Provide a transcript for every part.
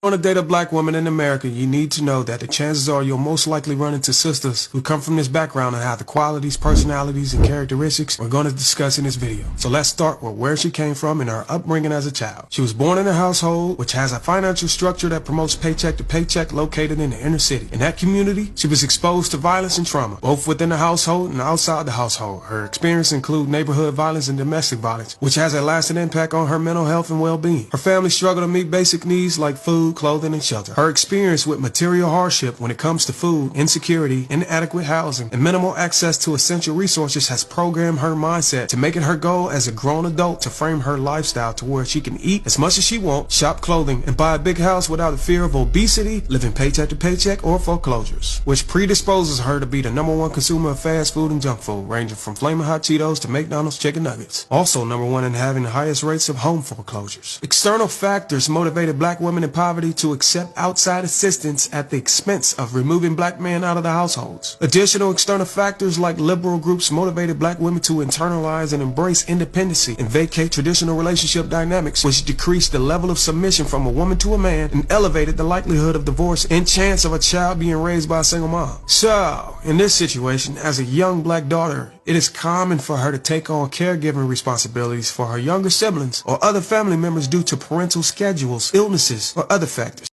Want to date a black woman in America, you need to know that the chances are you'll most likely run into sisters who come from this background and have the qualities, personalities, and characteristics we're going to discuss in this video. So let's start with where she came from and her upbringing as a child. She was born in a household which has a financial structure that promotes paycheck to paycheck, located in the inner city. In that community, she was exposed to violence and trauma, both within the household and outside the household. Her experience include neighborhood violence and domestic violence, which has a lasting impact on her mental health and well-being. Her family struggled to meet basic needs like food, clothing, and shelter. Her experience with material hardship when it comes to food, insecurity, inadequate housing, and minimal access to essential resources has programmed her mindset to make it her goal as a grown adult to frame her lifestyle to where she can eat as much as she wants, shop clothing, and buy a big house without the fear of obesity, living paycheck to paycheck, or foreclosures, which predisposes her to be the #1 consumer of fast food and junk food, ranging from Flamin' Hot Cheetos to McDonald's chicken nuggets. Also #1 in having the highest rates of home foreclosures. External factors motivated black women in poverty to accept outside assistance at the expense of removing black men out of the households. Additional external factors like liberal groups motivated black women to internalize and embrace independency and vacate traditional relationship dynamics, which decreased the level of submission from a woman to a man and elevated the likelihood of divorce and chance of a child being raised by a single mom. So, in this situation, as a young black daughter, it is common for her to take on caregiving responsibilities for her younger siblings or other family members due to parental schedules, illnesses, or other factors.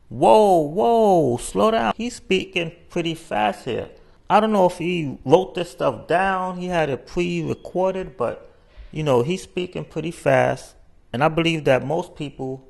Whoa, slow down. He's speaking pretty fast here. I don't know if he wrote this stuff down, he had it pre-recorded, but, he's speaking pretty fast. And I believe that most people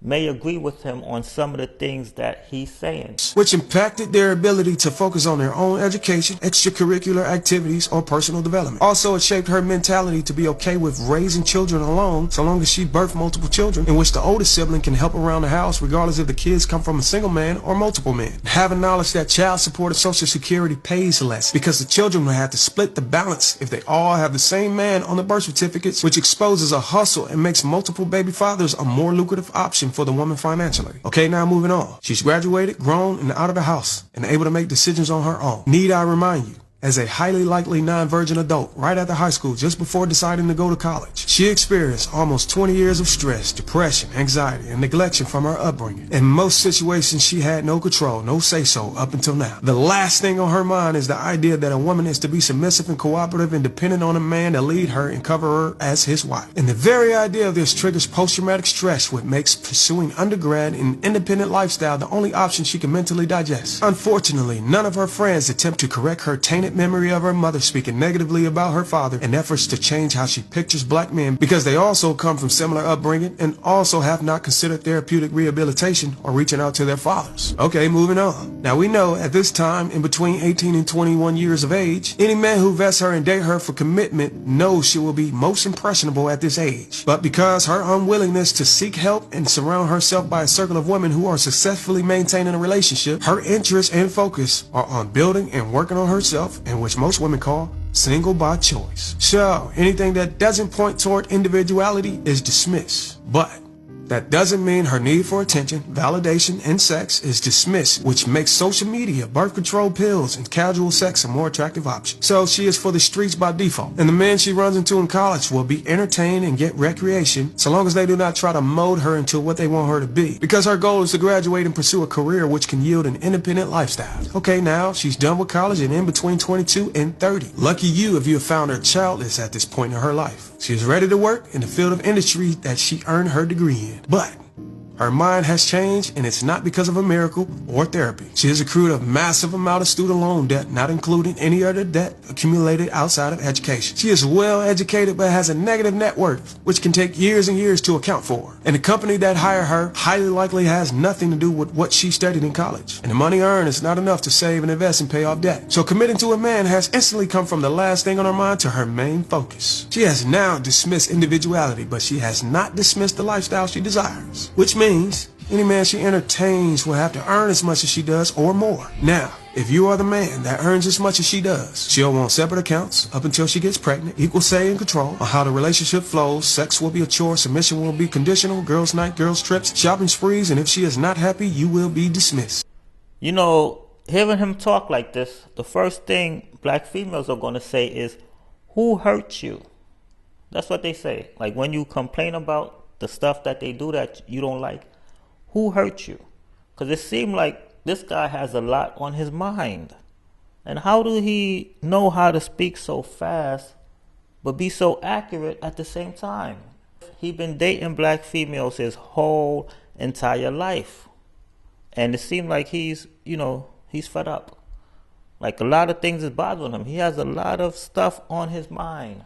may agree with him on some of the things that he's saying, which impacted their ability to focus on their own education, extracurricular activities, or personal development. Also, it shaped her mentality to be okay with raising children alone so long as she birthed multiple children in which the oldest sibling can help around the house regardless if the kids come from a single man or multiple men. Having knowledge that child support or social security pays less because the children will have to split the balance if they all have the same man on the birth certificates, which exposes a hustle and makes multiple baby fathers a more lucrative option for the woman financially. Okay, now moving on. She's graduated, grown, and out of the house, and able to make decisions on her own. Need I remind you, as a highly likely non-virgin adult right after high school just before deciding to go to college, she experienced almost 20 years of stress, depression, anxiety, and neglection from her upbringing. In most situations, she had no control, no say-so up until now. The last thing on her mind is the idea that a woman is to be submissive and cooperative and dependent on a man to lead her and cover her as his wife. And the very idea of this triggers post-traumatic stress, which makes pursuing undergrad and independent lifestyle the only option she can mentally digest. Unfortunately, none of her friends attempt to correct her tainted memory of her mother speaking negatively about her father in efforts to change how she pictures black men, because they also come from similar upbringing and also have not considered therapeutic rehabilitation or reaching out to their fathers. Okay, moving on. Now we know at this time, in between 18 and 21 years of age, any man who vests her and date her for commitment knows she will be most impressionable at this age. But because her unwillingness to seek help and surround herself by a circle of women who are successfully maintaining a relationship, her interests and focus are on building and working on herself, and which most women call single by choice. So, anything that doesn't point toward individuality is dismissed. But that doesn't mean her need for attention, validation, and sex is dismissed, which makes social media, birth control pills, and casual sex a more attractive option. So she is for the streets by default. And the men she runs into in college will be entertained and get recreation so long as they do not try to mold her into what they want her to be. Because her goal is to graduate and pursue a career which can yield an independent lifestyle. Okay, now she's done with college and in between 22 and 30. Lucky you if you have found her childless at this point in her life. She is ready to work in the field of industry that she earned her degree in. But her mind has changed, and it's not because of a miracle or therapy. She has accrued a massive amount of student loan debt, not including any other debt accumulated outside of education. She is well educated but has a negative net worth, which can take years and years to account for. And the company that hired her highly likely has nothing to do with what she studied in college. And the money earned is not enough to save and invest and pay off debt. So committing to a man has instantly come from the last thing on her mind to her main focus. She has now dismissed individuality, but she has not dismissed the lifestyle she desires, which means any man she entertains will have to earn as much as she does or more. Now, if you are the man that earns as much as she does, she'll want separate accounts up until she gets pregnant, equal say and control on how the relationship flows, sex will be a chore, submission will be conditional, girls' night, girls' trips, shopping sprees, and if she is not happy, you will be dismissed. Hearing him talk like this, the first thing black females are going to say is, who hurt you? That's what they say. Like when you complain about the stuff that they do that you don't like, Who hurt you? Because it seemed like this guy has a lot on his mind. And how do he know how to speak so fast but be so accurate at the same time? He been dating black females his whole entire life. And it seemed like he's fed up. Like a lot of things is bothering him. He has a lot of stuff on his mind.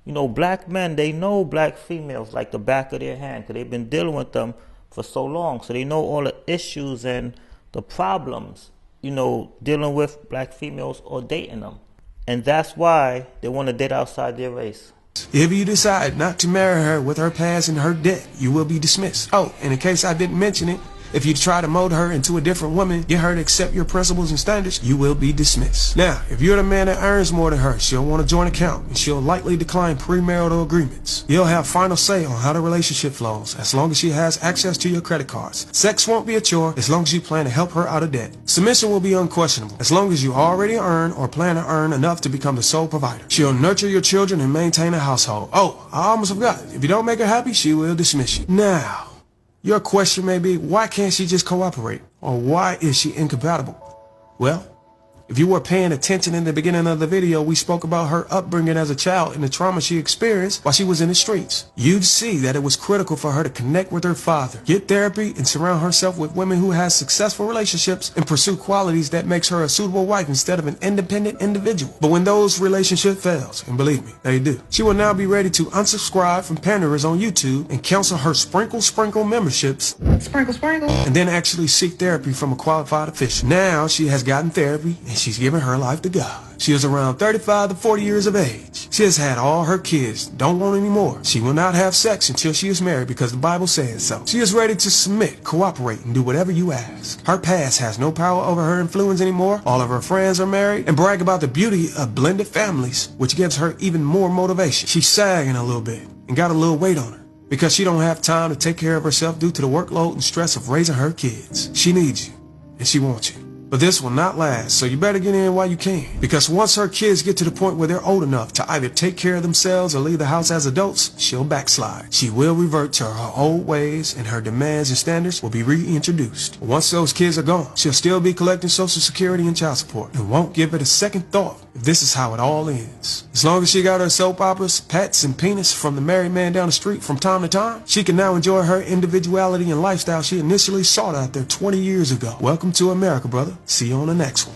Black men, they know black females like the back of their hand because they've been dealing with them for so long. So they know all the issues and the problems, dealing with black females or dating them. And that's why they want to date outside their race. If you decide not to marry her with her past and her debt, you will be dismissed. Oh, and in case I didn't mention it, if you try to mold her into a different woman, get her to accept your principles and standards, you will be dismissed. Now, if you're the man that earns more than her, she'll want a joint account and she'll likely decline premarital agreements. You'll have final say on how the relationship flows as long as she has access to your credit cards. Sex won't be a chore as long as you plan to help her out of debt. Submission will be unquestionable as long as you already earn or plan to earn enough to become the sole provider. She'll nurture your children and maintain a household. Oh, I almost forgot. If you don't make her happy, she will dismiss you. Now, your question may be, why can't she just cooperate? Or why is she incompatible? Well, if you were paying attention in the beginning of the video, we spoke about her upbringing as a child and the trauma she experienced while she was in the streets. You'd see that it was critical for her to connect with her father, get therapy, and surround herself with women who have successful relationships and pursue qualities that makes her a suitable wife instead of an independent individual. But when those relationships fails, and believe me, they do, she will now be ready to unsubscribe from panderers on YouTube and cancel her sprinkle memberships, and then actually seek therapy from a qualified official. Now she has gotten therapy and she's given her life to God. She is around 35 to 40 years of age. She has had all her kids, don't want any more. She will not have sex until she is married because the Bible says so. She is ready to submit, cooperate, and do whatever you ask. Her past has no power over her influence anymore. All of her friends are married and brag about the beauty of blended families, which gives her even more motivation. She's sagging a little bit and got a little weight on her because she don't have time to take care of herself due to the workload and stress of raising her kids. She needs you and she wants you. But this will not last, so you better get in while you can. Because once her kids get to the point where they're old enough to either take care of themselves or leave the house as adults, she'll backslide. She will revert to her old ways and her demands and standards will be reintroduced. Once those kids are gone, she'll still be collecting Social Security and child support and won't give it a second thought if this is how it all ends. As long as she got her soap operas, pets, and penis from the married man down the street from time to time, she can now enjoy her individuality and lifestyle she initially sought out there 20 years ago. Welcome to America, brother. See you on the next one.